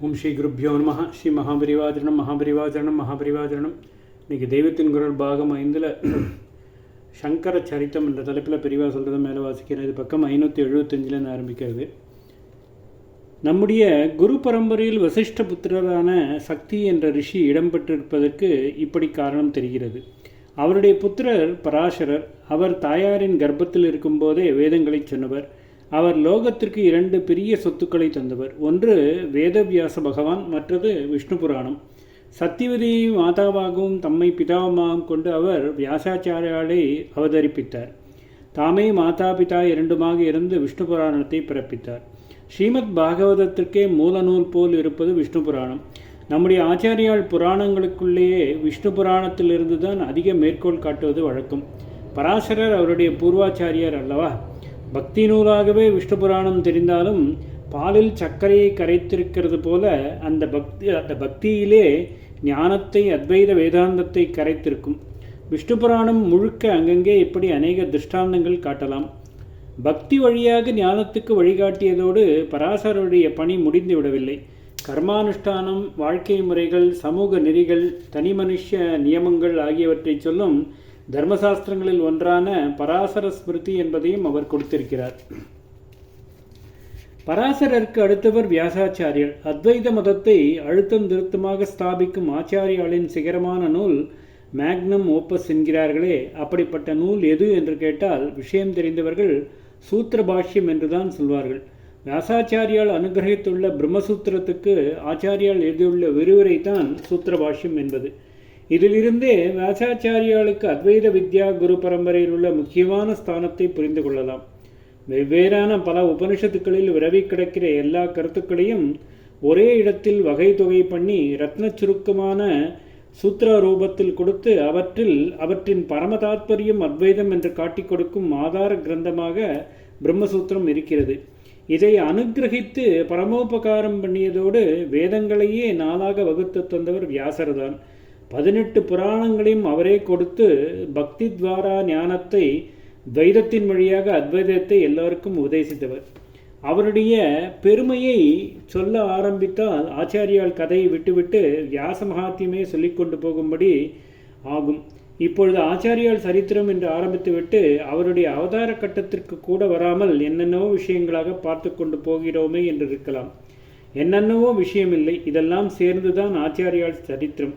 ஓம் ஸ்ரீ குருப்யோ நம. ஸ்ரீ மகாபரிவாச்சரணம். இன்றைக்கி தெய்வத்தின் குரல் பாகம் 5 சங்கர சரித்தம் என்ற தலைப்பில் பெரிவா சொல்கிறத மேலே வாசிக்கிறேன். இது பக்கம் 575 ஆரம்பிக்கிறது. நம்முடைய குரு பரம்பரையில் வசிஷ்ட புத்திரரான சக்தி என்ற ரிஷி இடம்பெற்றிருப்பதற்கு இப்படி காரணம் தெரிகிறது. அவருடைய புத்திரர் பராசரர். அவர் தாயாரின் கர்ப்பத்தில் இருக்கும்போதே வேதங்களை சொன்னவர். அவர் லோகத்திற்கு 2 பெரிய சொத்துக்களை தந்தவர். ஒன்று வேதவியாச பகவான், மற்றது விஷ்ணு புராணம். சத்தியவதியை மாதாவாகவும் தம்மை பிதாவாகவும் கொண்டு அவர் வியாசாச்சாரியாலை அவதரிப்பித்தார். தாமே மாதா பிதா இரண்டுமாக இருந்து விஷ்ணு புராணத்தை பிறப்பித்தார். ஸ்ரீமத் பாகவதத்திற்கே மூலநூல் போல் இருப்பது விஷ்ணு புராணம். நம்முடைய ஆச்சாரியால் புராணங்களுக்குள்ளேயே விஷ்ணு புராணத்திலிருந்து தான் அதிக மேற்கோள் காட்டுவது வழக்கம். பராசரர் அவருடைய பூர்வாச்சாரியார் அல்லவா. பக்தி நூலாகவே விஷ்ணு புராணம் தெரிந்தாலும் பாலில் சர்க்கரையை கரைத்திருக்கிறது போல அந்த பக்தியிலே ஞானத்தை, அத்வைத வேதாந்தத்தை கரைத்திருக்கும். விஷ்ணு புராணம் முழுக்க அங்கங்கே இப்படி அநேக திருஷ்டாந்தங்கள் காட்டலாம். பக்தி வழியாக ஞானத்துக்கு வழிகாட்டியதோடு பராசரருடைய பணி முடிந்து விடவில்லை. கர்மானுஷ்டானம், வாழ்க்கை முறைகள், சமூக நெறிகள், தனி மனுஷ நியமங்கள் ஆகியவற்றை சொல்லும் தர்மசாஸ்திரங்களில் ஒன்றான பராசர ஸ்மிருதி என்பதையும் அவர் கொடுத்திருக்கிறார். பராசரருக்கு அடுத்தவர் வியாசாச்சாரியர். அத்வைத மதத்தை அழுத்தம் திருத்தமாக ஸ்தாபிக்கும் ஆச்சாரியாளின் சிகரமான நூல் மேக்னம் ஓப்பஸ் என்கிறார்களே, அப்படிப்பட்ட நூல் எது என்று கேட்டால் விஷயம் தெரிந்தவர்கள் சூத்திர பாஷ்யம் என்றுதான் சொல்வார்கள். வியாசாச்சாரியால் அனுகிரகித்துள்ள பிரம்மசூத்திரத்துக்கு ஆச்சாரியால் எழுதியுள்ள விரிவுரை தான் சூத்திர பாஷ்யம் என்பது. இதிலிருந்தே வியாசாச்சாரியாளுக்கு அத்வைத வித்யா குரு பரம்பரையில் உள்ள முக்கியமான ஸ்தானத்தை புரிந்து கொள்ளலாம். வெவ்வேறான பல உபனிஷத்துக்களில் விரவி கிடக்கிற எல்லா கருத்துக்களையும் ஒரே இடத்தில் வகை தொகை பண்ணி ரத்ன சுருக்கமான சூத்திர ரூபத்தில் கொடுத்து அவற்றின் பரம தாத்பரியம் அத்வைதம் என்று காட்டிக் கொடுக்கும் ஆதார கிரந்தமாக பிரம்மசூத்திரம் இருக்கிறது. இதை அனுகிரகித்து பரமோபகாரம் பண்ணியதோடு வேதங்களையே நாளாக வகுத்து தந்தவர் வியாசர்தான். 18 புராணங்களையும் அவரே கொடுத்து பக்தி துவாரா ஞானத்தை, துவைதத்தின் வழியாக அத்வைதத்தை எல்லோருக்கும் உபதேசித்தவர். அவருடைய பெருமையை சொல்ல ஆரம்பித்தால் ஆச்சாரியால் கதையை விட்டுவிட்டு வியாச மகாத்தியமே சொல்லிக்கொண்டு போகும்படி ஆகும். இப்பொழுது ஆச்சாரியால் சரித்திரம் என்று ஆரம்பித்துவிட்டு அவருடைய அவதார கட்டத்திற்கு கூட வராமல் என்னென்னவோ விஷயங்களாக பார்த்து கொண்டு போகிறோமே என்று இருக்கலாம். என்னென்னவோ விஷயமில்லை, இதெல்லாம் சேர்ந்துதான் ஆச்சாரியால் சரித்திரம்.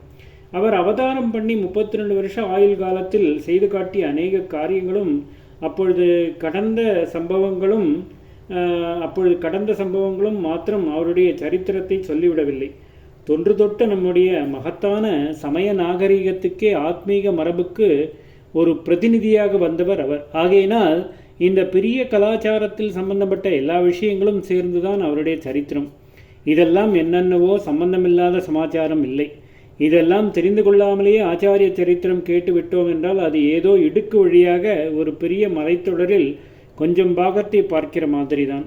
அவர் அவதாரம் பண்ணி 32 வருஷ ஆயுள் காலத்தில் செய்து காட்டிய அநேக காரியங்களும் அப்பொழுது கடந்த சம்பவங்களும் மாத்திரம் அவருடைய சரித்திரத்தை சொல்லிவிடவில்லை. தொன்று தொட்ட நம்முடைய மகத்தான சமய நாகரிகத்துக்கே ஆத்மீக மரபுக்கு ஒரு பிரதிநிதியாக வந்தவர் அவர். ஆகையினால் இந்த பெரிய கலாச்சாரத்தில் சம்பந்தப்பட்ட எல்லா விஷயங்களும் சேர்ந்துதான் அவருடைய சரித்திரம். இதெல்லாம் என்னென்னவோ சம்பந்தமில்லாத சமாச்சாரம் இல்லை. இதெல்லாம் தெரிந்து கொள்ளாமலேயே ஆச்சாரிய சரித்திரம் கேட்டு விட்டோம் என்றால் அது ஏதோ இடுக்கு வழியாக ஒரு பெரிய மலைத்தொடரில் கொஞ்சம் பாகத்தை பார்க்கிற மாதிரி தான்.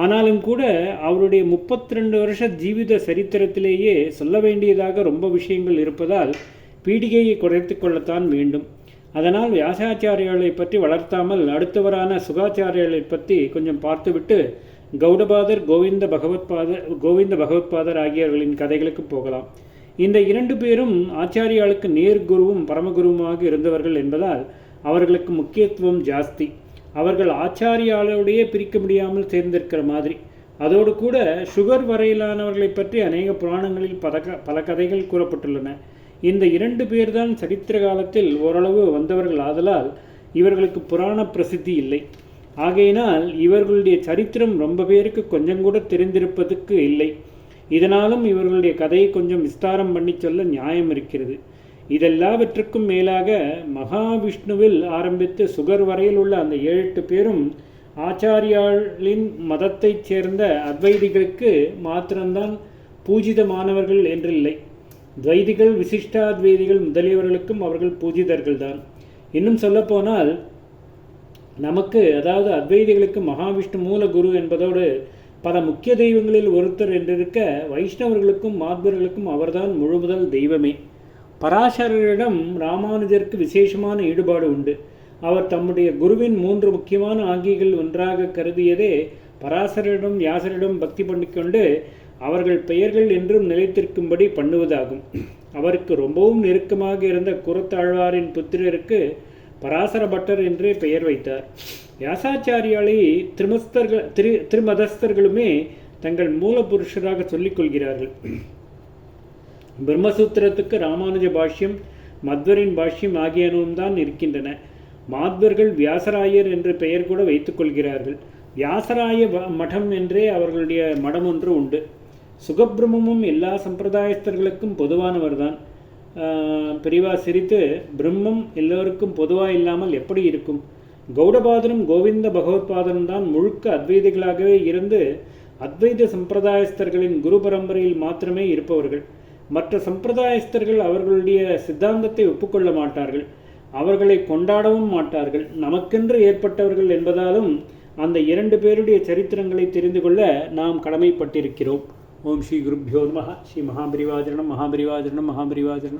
ஆனாலும் கூட அவருடைய 32 வருஷ ஜீவித சரித்திரத்திலேயே சொல்ல வேண்டியதாக ரொம்ப விஷயங்கள் இருப்பதால் பீடிகையை குறைத்து கொள்ளத்தான் வேண்டும். அதனால் வியாசாச்சாரியாலை பற்றி வளர்த்தாமல் அடுத்தவரான சுகாச்சாரியாலை பற்றி கொஞ்சம் பார்த்துவிட்டு கௌடபாதர், கோவிந்த பகவத்பாதர் ஆகியவர்களின் கதைகளுக்கு போகலாம். இந்த 2 பேரும் ஆச்சாரியாளுக்கு நேர்குருவும் பரமகுருவுமாக இருந்தவர்கள் என்பதால் அவர்களுக்கு முக்கியத்துவம் ஜாஸ்தி. அவர்கள் ஆச்சாரியாலோடையே பிரிக்க முடியாமல் சேர்ந்திருக்கிற மாதிரி. அதோடு கூட சுகர் வரையிலானவர்களை பற்றி அநேக புராணங்களில் பல கதைகள் கூறப்பட்டுள்ளன. இந்த 2 பேர்தான் சரித்திர காலத்தில் ஓரளவு வந்தவர்கள் ஆதலால் இவர்களுக்கு புராண பிரசித்தி இல்லை. ஆகையினால் இவர்களுடைய சரித்திரம் ரொம்ப பேருக்கு கொஞ்சம் கூட தெரிந்திருப்பதற்கு இல்லை. இதனாலும் இவர்களுடைய கதையை கொஞ்சம் விஸ்தாரம் பண்ணி சொல்ல நியாயம் இருக்கிறது. இதெல்லாவற்றுக்கும் மேலாக மகாவிஷ்ணுவில் ஆரம்பித்து சுகர் வரையில் உள்ள அந்த 7-8 பேரும் ஆச்சாரியாளின் மதத்தைச் சேர்ந்த அத்வைதிகளுக்கு மாத்திரம்தான் பூஜிதமானவர்கள் என்றில்லை. துவைதிகள், விசிஷ்டாத்வைதிகள் முதலியவர்களுக்கும் அவர்கள் பூஜிதர்கள்தான். இன்னும் சொல்லப்போனால் நமக்கு, அதாவது அத்வைதிகளுக்கு மகாவிஷ்ணு மூல குரு என்பதோடு பல முக்கிய தெய்வங்களில் ஒருத்தர் என்றிருக்க வைஷ்ணவர்களுக்கும் மாத்வர்களுக்கும் அவர்தான் முழுமுதல் தெய்வமே. பராசரரிடம் ராமானுஜருக்கு விசேஷமான ஈடுபாடு உண்டு. அவர் தம்முடைய குருவின் 3 முக்கியமான ஆங்கிகள் ஒன்றாக கருதியதே பராசரிடம் வியாசரிடம் பக்தி பண்ணிக்கொண்டு அவர்கள் பெயர்கள் என்றும் நிலைத்திருக்கும்படி பண்ணுவதாகும். அவருக்கு ரொம்பவும் நெருக்கமாக இருந்த குரத்தாழ்வாரின் புத்திரருக்கு பராசர பட்டர் என்றே பெயர் வைத்தார். வியாசாச்சாரியாலை திருமதஸ்தர்களுமே தங்கள் மூலபுருஷராக சொல்லிக் கொள்கிறார்கள். பிரம்மசூத்திரத்துக்கு ராமானுஜ பாஷ்யம், மத்வரின் பாஷ்யம் ஆகியனவும் தான் இருக்கின்றன. மாத்வர்கள் வியாசராயர் என்ற பெயர் கூட வைத்துக் கொள்கிறார்கள். வியாசராய மடம் என்றே அவர்களுடைய மடம் ஒன்று உண்டு. சுகபிரம்மமும் எல்லா சம்பிரதாயஸ்தர்களுக்கும் பொதுவானவர்தான். பெரிவா சிரித்து, பிரம்மம் எல்லோருக்கும் பொதுவாக இல்லாமல் எப்படி இருக்கும்? கௌடபாதனும் கோவிந்த பகவத்பாதனும் தான் முழுக்க அத்வைதிகளாகவே இருந்து அத்வைத சம்பிரதாயஸ்தர்களின் குரு பரம்பரையில் மாத்திரமே இருப்பவர்கள். மற்ற சம்பிரதாயஸ்தர்கள் அவர்களுடைய சித்தாந்தத்தை ஒப்புக்கொள்ள மாட்டார்கள், அவர்களை கொண்டாடவும் மாட்டார்கள். நமக்கென்று ஏற்பட்டவர்கள் என்பதாலும் அந்த இரண்டு பேருடைய சரித்திரங்களை தெரிந்து கொள்ள நாம் கடமைப்பட்டிருக்கிறோம். ஓம் ஸ்ரீ குருப்யோ நமः. ஸ்ரீ மகாபரிவாஜனம் மகாபரிவாஜனம் மகாபரிவாஜனம்.